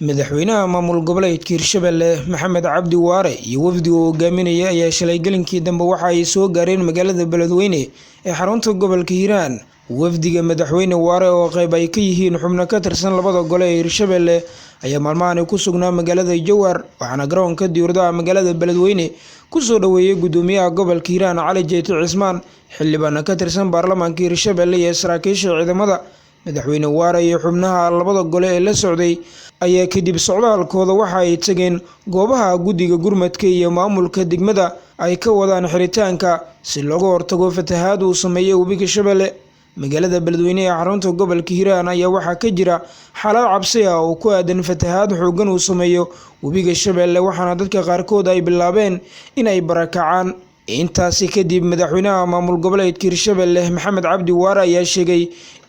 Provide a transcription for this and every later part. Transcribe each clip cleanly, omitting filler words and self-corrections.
madaxweynaha maamul goboleedka Hirshabelle Maxamed Cabdi Waare iyo wafdi uu hogaaminayay ayaa shalay galinkii dambe waxa ay soo gaareen magaalada Beledweyne ee xarunta gobolka Hiiraan. Wafdiga madaxweyne Waare oo qayb ay ka yihiin xubno ka tirsan labada gole ee Hirshabelle ayaa maalmahan ku sugnaa magaalada Jowhar, waxaana garoonka diyaaradaha magaalada Beledweyne ku soo dhaweeyay gudoomiyaha gobolka Hiiraan Cali Jeyti Cismaan, xildhibaan ka tirsan baarlamaanka Hirshabelle iyo saraakiisha ciidamada. madaxweyne Waare iyo xubnaha labada gole ee la socday ayaa kadib socdaalkooda waxa ay tageen goobaha guddiga gurmadka iyo maamulka degmada ay ka wadaan xiritaanka si looga hortago fatahaad uu sameeyo webiga Shabeelle. magaalada Beledweyne ee xarunta gobolka Hiiraan ayaa waxaa ka jira xaalad cabsi ah oo ku aadan fatahaad xooggan uu sameeyo webiga Shabeelle, waxaana dadka qaarkood ay bilaabeen inay barakacaan. intaasi kadib madaxweynaha maamul goboleedka Hirshabelle Maxamed Cabdi Waare ayaa sheegay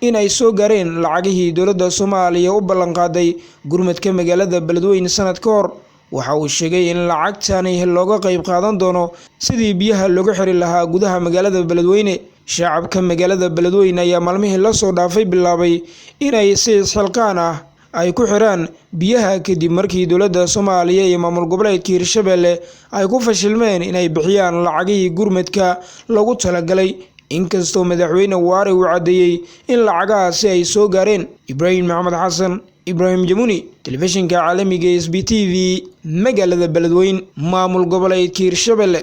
in ay soo gaareen lacagihii dowladda Soomaaliya u ballan qaaday gurmadka magaalada Beledweyne sanad ka hor. waxa uu sheegay in lacagtani looga qayb qaadan doono sidii biyaha looga xiri lahaa gudaha magaalada Beledweyne. shacabka magaalada Beledweyne ayaa maalmihii la soo dhaafay bilaabay inay si isxilqaan ah ay ku xiraan biyaha kadib markii dowladda Soomaaliya iyo maamul goboleedka Hirshabelle ay ku fashilmeen inay bixiyaan lacagihii gurmadka lagu talagalay. inkastoo madaxweyne Waare uu cadeeyay in lacagahaasi ay soo gaareen. Ibrahim Maxamed Xasan, Ibrahim Jamuni, telefishinka caalamiga SBTV, magaalada Beledweyne, maamul goboleedka Hirshabelle.